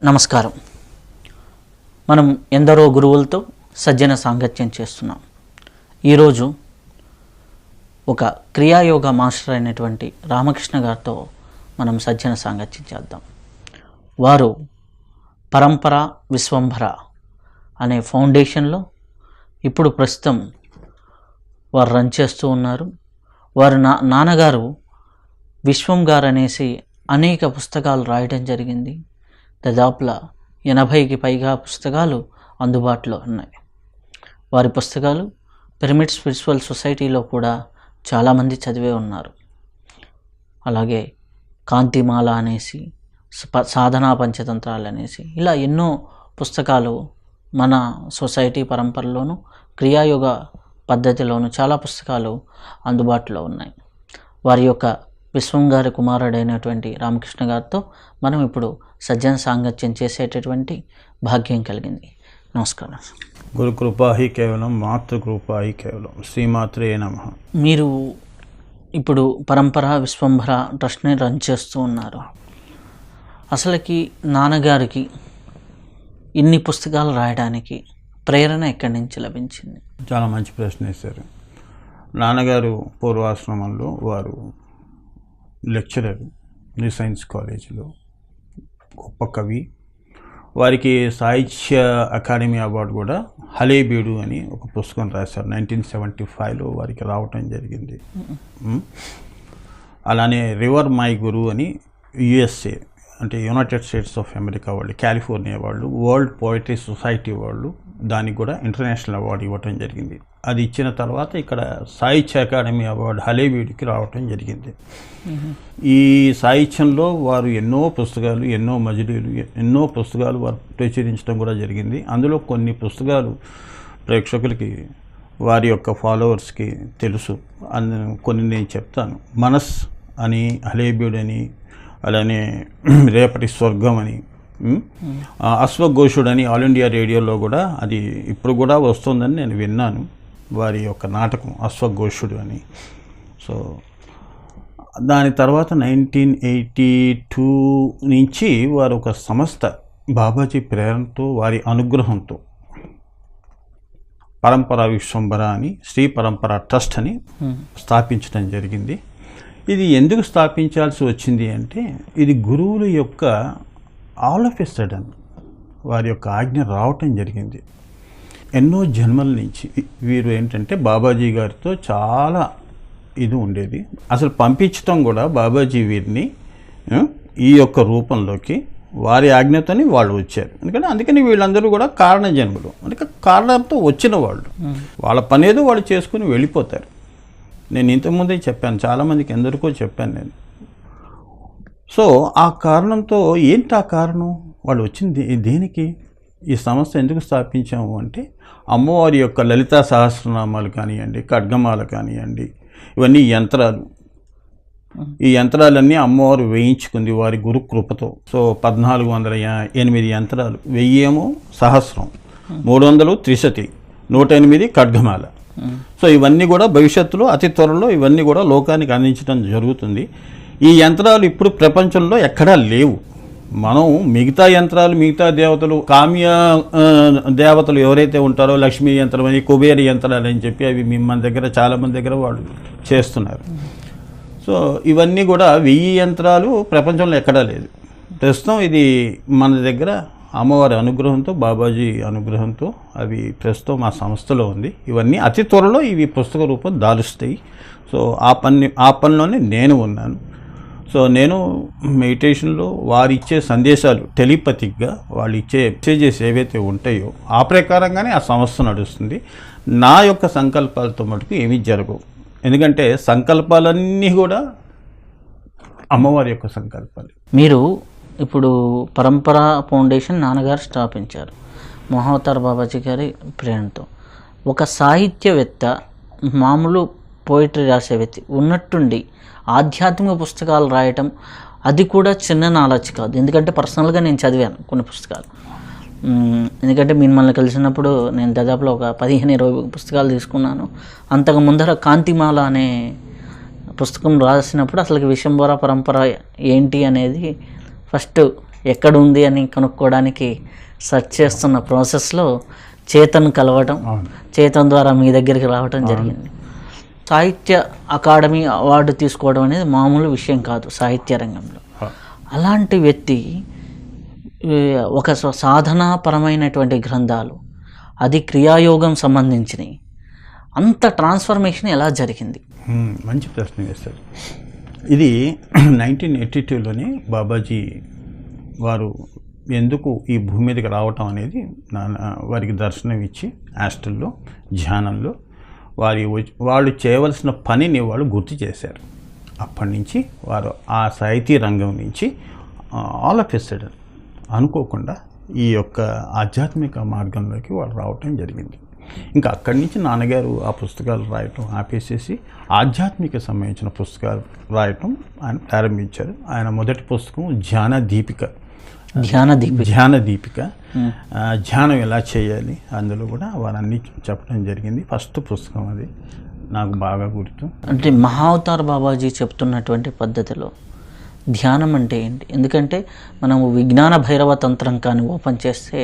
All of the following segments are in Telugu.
నమస్కారం. మనం ఎందరో గురువులతో సజ్జన సాంగత్యం చేస్తున్నాం. ఈరోజు ఒక క్రియాయోగ మాస్టర్ అయినటువంటి రామకృష్ణ గారితో మనం సజ్జన సాంగత్యం చేద్దాం. వారు పరంపర విశ్వంభర అనే ఫౌండేషన్లో ఇప్పుడు ప్రస్తుతం వారు రన్ చేస్తూ ఉన్నారు. వారు నాన్నగారు విశ్వం గారు అనేసి అనేక పుస్తకాలు రాయడం జరిగింది. దాదాపులా 80కి పైగా పుస్తకాలు అందుబాటులో ఉన్నాయి. వారి పుస్తకాలు పిరమిడ్ స్పిరిచువల్ సొసైటీలో కూడా చాలామంది చదివే ఉన్నారు. అలాగే కాంతిమాల అనేసి, సాధనా పంచతంత్రాలు అనేసి, ఇలా ఎన్నో పుస్తకాలు మన సొసైటీ పరంపరలోను క్రియాయోగ పద్ధతిలోను చాలా పుస్తకాలు అందుబాటులో ఉన్నాయి. వారి యొక్క విశ్వం గారి కుమారుడైనటువంటి రామకృష్ణ గారితో మనం ఇప్పుడు సజ్జన సాంగత్యం చేసేటటువంటి భాగ్యం కలిగింది. నమస్కారం. గురు కృపాహి కేవలం, మాతృకృపాహి కేవలం. శ్రీమాత్రే నమః. మీరు ఇప్పుడు పరంపర విశ్వంభర ట్రస్ట్ని రన్ చేస్తూ ఉన్నారు. అసలుకి నాన్నగారికి ఇన్ని పుస్తకాలు రాయడానికి ప్రేరణ ఎక్కడి నుంచి లభించింది? చాలా మంచి ప్రశ్న వేశారు. నాన్నగారు పూర్వాశ్రమంలో వారు లెక్చరర్ సైన్స్ కాలేజీలో, గొప్ప కవి. వారికి సాహిత్య అకాడమీ అవార్డు కూడా హలేబీడు అని ఒక పుస్తకం రాశారు. 1975లో వారికి రావటం జరిగింది. అలానే రివర్ మై గురు అని యుఎస్ఏ అంటే యునైటెడ్ స్టేట్స్ ఆఫ్ అమెరికా వాళ్ళు, కాలిఫోర్నియా వాళ్ళు, వరల్డ్ పోయిటరీ సొసైటీ వాళ్ళు దానికి కూడా ఇంటర్నేషనల్ అవార్డు ఇవ్వటం జరిగింది. అది ఇచ్చిన తర్వాత ఇక్కడ సాహిత్య అకాడమీ అవార్డు హలేబీడుకి రావటం జరిగింది. ఈ సాహిత్యంలో వారు ఎన్నో పుస్తకాలు, ఎన్నో మజిలీలు, ఎన్నో పుస్తకాలు వారు ప్రచురించడం కూడా జరిగింది. అందులో కొన్ని పుస్తకాలు ప్రేక్షకులకి, వారి యొక్క ఫాలోవర్స్కి తెలుసు. కొన్ని నేను చెప్తాను. మనస్ అని, హలేబీడు అని, అలానే రేపటి స్వర్గం అని, అశ్వఘోషుడు అని ఆల్ ఇండియా రేడియోలో కూడా అది ఇప్పుడు కూడా వస్తుందని నేను విన్నాను. వారి యొక్క నాటకం అశ్వఘోషుడు అని. సో దాని తర్వాత 1982 నుంచి వారు ఒక సంస్థ బాబాజీ ప్రేరణతో, వారి అనుగ్రహంతో పరంపర విశ్వంభర అని, శ్రీ పరంపర ట్రస్ట్ అని స్థాపించడం జరిగింది. ఇది ఎందుకు స్థాపించాల్సి వచ్చింది అంటే, ఇది గురువుల యొక్క ఆల్ ఆఫ్ ఎ సడన్ వారి యొక్క ఆజ్ఞ రావటం జరిగింది. ఎన్నో జన్మల నుంచి వీరు ఏంటంటే బాబాజీ గారితో చాలా ఇది ఉండేది. అసలు పంపించటం కూడా బాబాజీ వీరిని ఈ యొక్క రూపంలోకి వారి ఆజ్ఞతోని వాళ్ళు వచ్చారు. ఎందుకంటే అందుకని వీళ్ళందరూ కూడా కారణ జన్మలు, అంటే కారణంతో వచ్చిన వాళ్ళు. వాళ్ళ పనేదో వాళ్ళు చేసుకుని వెళ్ళిపోతారు. నేను ఇంతకుముందే చెప్పాను, చాలామందికి ఎందరికో చెప్పాను నేను. సో ఆ కారణంతో ఏంటి ఆ కారణం? వాళ్ళు వచ్చింది దేనికి? ఈ సంస్థ ఎందుకు స్థాపించాము అంటే, అమ్మవారి యొక్క లలితా సహస్రనామాలు కానివ్వండి, ఖడ్గమాల కానివ్వండి, ఇవన్నీ యంత్రాలు. ఈ యంత్రాలన్నీ అమ్మవారు వేయించుకుంది వారి గురు కృపతో. సో 1408 యంత్రాలు, 1000 సహస్రం, 300 త్రిశతి, 108 ఖడ్గమాల. సో ఇవన్నీ కూడా భవిష్యత్తులో అతి త్వరలో ఇవన్నీ కూడా లోకానికి అందించడం జరుగుతుంది. ఈ యంత్రాలు ఇప్పుడు ప్రపంచంలో ఎక్కడా లేవు. మనం మిగతా యంత్రాలు, మిగతా దేవతలు, కామ్య దేవతలు ఎవరైతే ఉంటారో, లక్ష్మీ యంత్రం అని, కుబేర యంత్రాలు అని చెప్పి అవి మన దగ్గర, చాలామంది దగ్గర వాళ్ళు చేస్తున్నారు. సో ఇవన్నీ కూడా 1000 యంత్రాలు ప్రపంచంలో ఎక్కడా లేదు. ప్రస్తుతం ఇది మన దగ్గర అమ్మవారి అనుగ్రహంతో, బాబాజీ అనుగ్రహంతో అవి ప్రస్తుతం మా సంస్థలో ఉంది. ఇవన్నీ అతి త్వరలో ఇవి పుస్తక రూపం దాలుస్తాయి. సో ఆ పనిలోనే నేను ఉన్నాను. సో నేను మెడిటేషన్లో వారు ఇచ్చే సందేశాలు టెలిపతిక్గా వాళ్ళు ఇచ్చే మెసేజెస్ ఏవైతే ఉంటాయో ఆ ప్రకారంగానే ఆ సంస్థ నడుస్తుంది. నా యొక్క సంకల్పాలతో మటుకు ఏమీ జరగవు. ఎందుకంటే సంకల్పాలన్నీ కూడా అమ్మవారి యొక్క సంకల్పాలు. మీరు ఇప్పుడు పరంపర ఫౌండేషన్ నాన్నగారు స్థాపించారు మహావతార్ బాబాజీ గారి ప్రేరణతో. ఒక సాహిత్యవేత్త, మామూలు పోయిటరీ రాసే వ్యక్తి ఉన్నట్టుండి ఆధ్యాత్మిక పుస్తకాలు రాయటం, అది కూడా చిన్న నాలెడ్జ్ కాదు. ఎందుకంటే పర్సనల్గా నేను చదివాను కొన్ని పుస్తకాలు. ఎందుకంటే మిమ్మల్ని కలిసినప్పుడు నేను దాదాపులో ఒక 15-20 పుస్తకాలు తీసుకున్నాను. అంతకు ముందర కాంతిమాల అనే పుస్తకం రాసినప్పుడు అసలు విశ్వంభర పరంపర ఏంటి అనేది ఫస్ట్ ఎక్కడ ఉంది అని కనుక్కోవడానికి సెర్చ్ చేస్తున్న ప్రాసెస్లో చేతన్ కలవటం, చేతన్ ద్వారా మీ దగ్గరికి రావటం జరిగింది. సాహిత్య అకాడమీ అవార్డు తీసుకోవడం అనేది మామూలు విషయం కాదు సాహిత్య రంగంలో. అలాంటి వ్యక్తి ఒక సాధనాపరమైనటువంటి గ్రంథాలు, అది క్రియాయోగం సంబంధించినవి, అంత ట్రాన్స్ఫర్మేషన్ ఎలా జరిగింది? మంచి ప్రశ్న వేస్తారు. ఇది 1982లోనే బాబాజీ వారు ఎందుకు ఈ భూమి మీదకి రావటం అనేది వారికి దర్శనం ఇచ్చి హాస్టల్లో ధ్యానంలో వాళ్ళు చేయవలసిన పనిని వాళ్ళు గుర్తు చేశారు. అప్పటి నుంచి వారు ఆ సాహితీ రంగం నుంచి ఆల్ ఆఫ్ ఎ సడన్ అనుకోకుండా ఈ యొక్క ఆధ్యాత్మిక మార్గంలోకి వాళ్ళు రావటం జరిగింది. ఇంకా అక్కడి నుంచి నాన్నగారు ఆ పుస్తకాలు రాయటం ఆపేసేసి ఆధ్యాత్మిక సంబంధించిన పుస్తకాలు రాయటం ఆయన ప్రారంభించారు. ఆయన మొదటి పుస్తకం ధ్యాన దీపిక, ధ్యానం ఎలా చేయాలి అందులో కూడా వారన్నీ చెప్పడం జరిగింది. ఫస్ట్ పుస్తకం అది నాకు బాగా గుర్తు. అంటే మహావతార్ బాబాజీ చెప్తున్నటువంటి పద్ధతిలో ధ్యానం అంటే ఏంటి? ఎందుకంటే మనము విజ్ఞాన భైరవ తంత్రం కానీ ఓపెన్ చేస్తే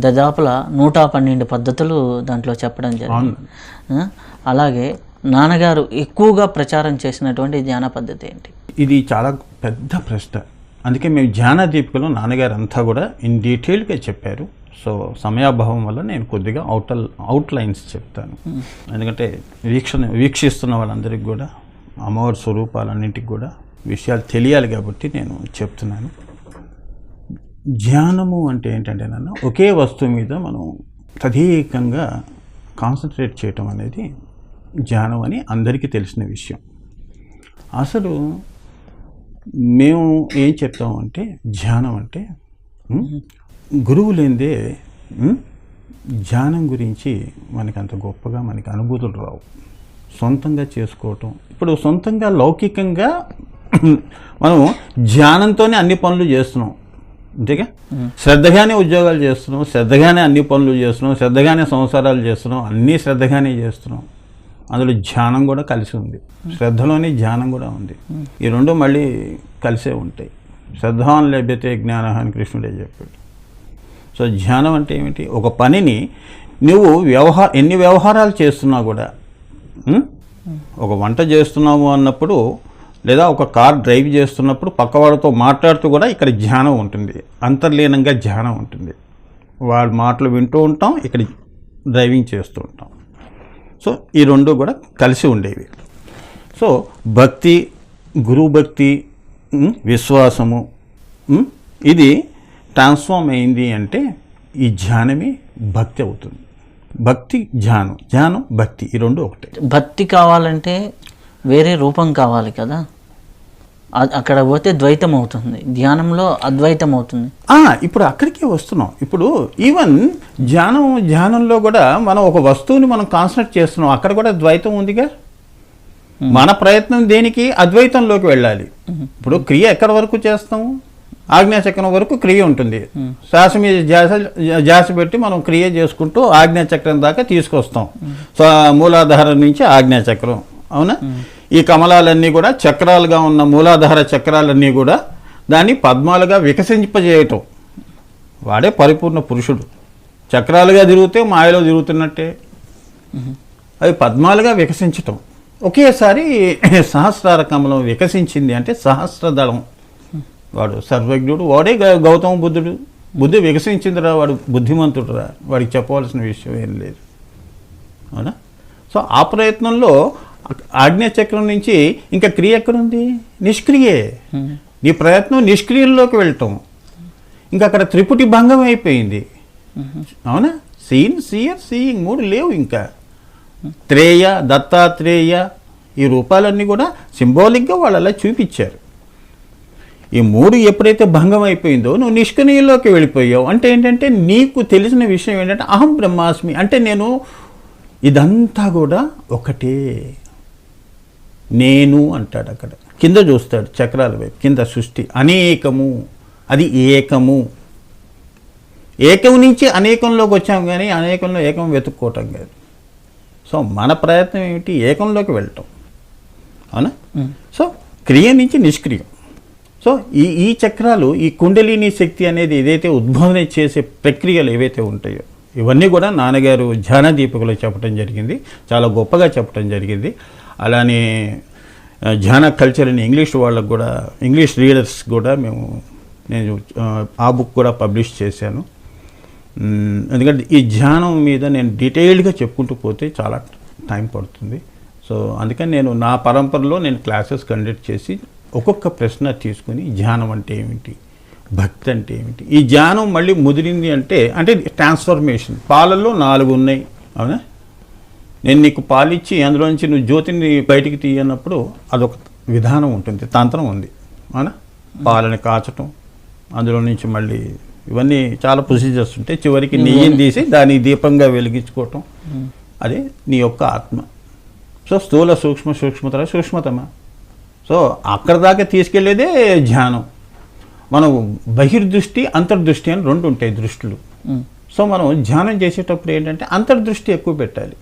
దాదాపులా 112 పద్ధతులు దాంట్లో చెప్పడం జరిగింది. అలాగే నాన్నగారు ఎక్కువగా ప్రచారం చేసినటువంటి ధ్యాన పద్ధతి ఏంటి? ఇది చాలా పెద్ద ప్రశ్న. అందుకే మేము ధ్యాన దీపికలో నాన్నగారు అంతా కూడా ఇన్ డీటెయిల్గా చెప్పారు. సో సమయాభావం వల్ల నేను కొద్దిగా అవుట్లైన్స్ చెప్తాను. ఎందుకంటే వీక్షిస్తున్న వాళ్ళందరికీ కూడా అమ్మవారి స్వరూపాలన్నింటికి కూడా విషయాలు తెలియాలి కాబట్టి నేను చెప్తున్నాను. ధ్యానము అంటే ఏంటంటే ఒకే వస్తువు మీద మనం తదేకంగా కాన్సన్ట్రేట్ చేయటం అనేది ధ్యానం అని అందరికీ తెలిసిన విషయం. అసలు మేము ఏం చెప్తామంటే ధ్యానం అంటే గురువు లేనిదే ధ్యానం గురించి మనకి అంత గొప్పగా మనకి అనుభూతులు రావు. సొంతంగా చేసుకోవటం, ఇప్పుడు సొంతంగా లౌకికంగా మనం ధ్యానంతోనే అన్ని పనులు చేస్తున్నాం, అంతేగా. శ్రద్ధగానే ఉద్యోగాలు చేస్తున్నాం, శ్రద్ధగానే అన్ని పనులు చేస్తున్నాం, శ్రద్ధగానే సంసారాలు చేస్తున్నాం, అన్నీ శ్రద్ధగానే చేస్తున్నాం. అందులో ధ్యానం కూడా కలిసి ఉంది, శ్రద్ధలోనే ధ్యానం కూడా ఉంది. ఈ రెండు మళ్ళీ కలిసే ఉంటాయి. శ్రద్ధాన్ లభ్యతే జ్ఞాన అని కృష్ణుడే చెప్పాడు. సో ధ్యానం అంటే ఏమిటి? ఒక పనిని నువ్వు ఎన్ని వ్యవహారాలు చేస్తున్నా కూడా, ఒక వంట చేస్తున్నాము అన్నప్పుడు లేదా ఒక కార్ డ్రైవ్ చేస్తున్నప్పుడు పక్కవాడితో మాట్లాడుతూ కూడా ఇక్కడ ధ్యానం ఉంటుంది, అంతర్లీనంగా ధ్యానం ఉంటుంది. వాళ్ళ మాటలు వింటూ ఉంటాం, ఇక్కడ డ్రైవింగ్ చేస్తూ ఉంటాం. సో ఈ రెండు కూడా కలిసి ఉండేవి. సో భక్తి, గురువు భక్తి, విశ్వాసము, ఇది ట్రాన్స్ఫార్మ్ అయింది అంటే ఈ ధ్యానమే భక్తి అవుతుంది. భక్తి ధ్యానం, ధ్యానం భక్తి, ఈ రెండు ఒకటే. భక్తి కావాలంటే వేరే రూపం కావాలి కదా, అక్కడ పోతే ద్వైతం అవుతుంది, ధ్యానంలో అద్వైతం అవుతుంది. ఇప్పుడు అక్కడికే వస్తున్నాం. ఇప్పుడు ఈవెన్ ధ్యానంలో కూడా మనం ఒక వస్తువుని మనం కాన్సన్ట్రేట్ చేస్తున్నాం, అక్కడ కూడా ద్వైతం ఉందిగా. మన ప్రయత్నం దేనికి? అద్వైతంలోకి వెళ్ళాలి. ఇప్పుడు క్రియ ఎక్కడి వరకు చేస్తాము? ఆజ్ఞాచక్రం వరకు క్రియ ఉంటుంది. శ్వాస మీద ధ్యాస పెట్టి మనం క్రియ చేసుకుంటూ ఆజ్ఞాచక్రం దాకా తీసుకొస్తాం. సో మూలాధారం నుంచి ఆజ్ఞాచక్రం, అవునా? ఈ కమలాలన్నీ కూడా చక్రాలుగా ఉన్న మూలాధార చక్రాలన్నీ కూడా దాన్ని పద్మాలుగా వికసింపజేయటం. వాడే పరిపూర్ణ పురుషుడు. చక్రాలుగా తిరిగితే మాయలో తిరుగుతున్నట్టే, అవి పద్మాలుగా వికసించటం. ఒకేసారి సహస్రార కమలం వికసించింది అంటే సహస్రదళం. వాడు సర్వజ్ఞుడు, వాడే గౌతమ బుద్ధుడు. బుద్ధి వికసించిందిరా, వాడు బుద్ధిమంతుడురా, వాడికి చెప్పవలసిన విషయం ఏం లేదు, అవునా? సో ఆ ప్రయత్నంలో ఆజ్ఞాచక్రం నుంచి ఇంకా క్రియ ఎక్కడుంది? నిష్క్రియే. నీ ప్రయత్నం నిష్క్రియంలోకి వెళ్ళటం. ఇంకా అక్కడ త్రిపుటి భంగం అయిపోయింది, అవునా? సీయింగ్ మూడు లేవు. ఇంకా త్రేయ, దత్తాత్రేయ, ఈ రూపాలన్నీ కూడా సింబాలిక్గా వాళ్ళు అలా చూపించారు. ఈ మూడు ఎప్పుడైతే భంగం అయిపోయిందో నువ్వు నిష్క్రియంలోకి వెళ్ళిపోయావు. అంటే ఏంటంటే నీకు తెలిసిన విషయం ఏంటంటే అహం బ్రహ్మాస్మి, అంటే నేను ఇదంతా కూడా ఒకటే, నేను అంటాడు. అక్కడ కింద చూస్తాడు చక్రాల వైపు, కింద సృష్టి అనేకము, అది ఏకము. ఏకం నుంచి అనేకంలోకి వచ్చాం కానీ అనేకంలో ఏకం వెతుక్కోవటం కాదు. సో మన ప్రయత్నం ఏమిటి? ఏకంలోకి వెళ్ళటం, అవునా? సో క్రియ నుంచి నిష్క్రియం. సో ఈ చక్రాలు, ఈ కుండలిని శక్తి అనేది ఏదైతే ఉద్బోధన చేసే ప్రక్రియలు ఏవైతే ఉంటాయో ఇవన్నీ కూడా నాన్నగారు ధ్యాన దీపికలో చెప్పడం జరిగింది, చాలా గొప్పగా చెప్పడం జరిగింది. అలానే ధ్యాన కల్చర్ని ఇంగ్లీష్ వాళ్ళకు కూడా, ఇంగ్లీష్ రీడర్స్ కూడా నేను ఆ బుక్ కూడా పబ్లిష్ చేశాను. ఎందుకంటే ఈ ధ్యానం మీద నేను డీటెయిల్డ్గా చెప్పుకుంటూ పోతే చాలా టైం పడుతుంది. సో అందుకని నేను నా పరంపరలో నేను క్లాసెస్ కండక్ట్ చేసి ఒక్కొక్క ప్రశ్న తీసుకుని ధ్యానం అంటే ఏమిటి, భక్తి అంటే ఏమిటి, ఈ ధ్యానం మళ్ళీ ముదిరింది అంటే ట్రాన్స్ఫర్మేషన్. పాలల్లో 4 ఉన్నాయి, అవునా? నేను నీకు పాలిచ్చి అందులోంచి నువ్వు జ్యోతిని బయటికి తీయనప్పుడు అదొక విధానం ఉంటుంది, తంత్రం ఉంది, అవునా? పాలని కాచటం, అందులో నుంచి మళ్ళీ ఇవన్నీ చాలా ప్రొసీజర్స్ ఉంటాయి. చివరికి నెయ్యిని తీసి దాన్ని దీపంగా వెలిగించుకోవటం, అదే నీ యొక్క ఆత్మ. సో స్థూల సూక్ష్మ, సూక్ష్మతర సూక్ష్మతమ. సో అక్కడ దాకా తీసుకెళ్లేదే ధ్యానం. మనం బహిర్దృష్టి, అంతర్దృష్టి అని 2 ఉంటాయి దృష్టిలు. సో మనం ధ్యానం చేసేటప్పుడు ఏంటంటే అంతర్దృష్టి ఎక్కువ పెట్టాలి.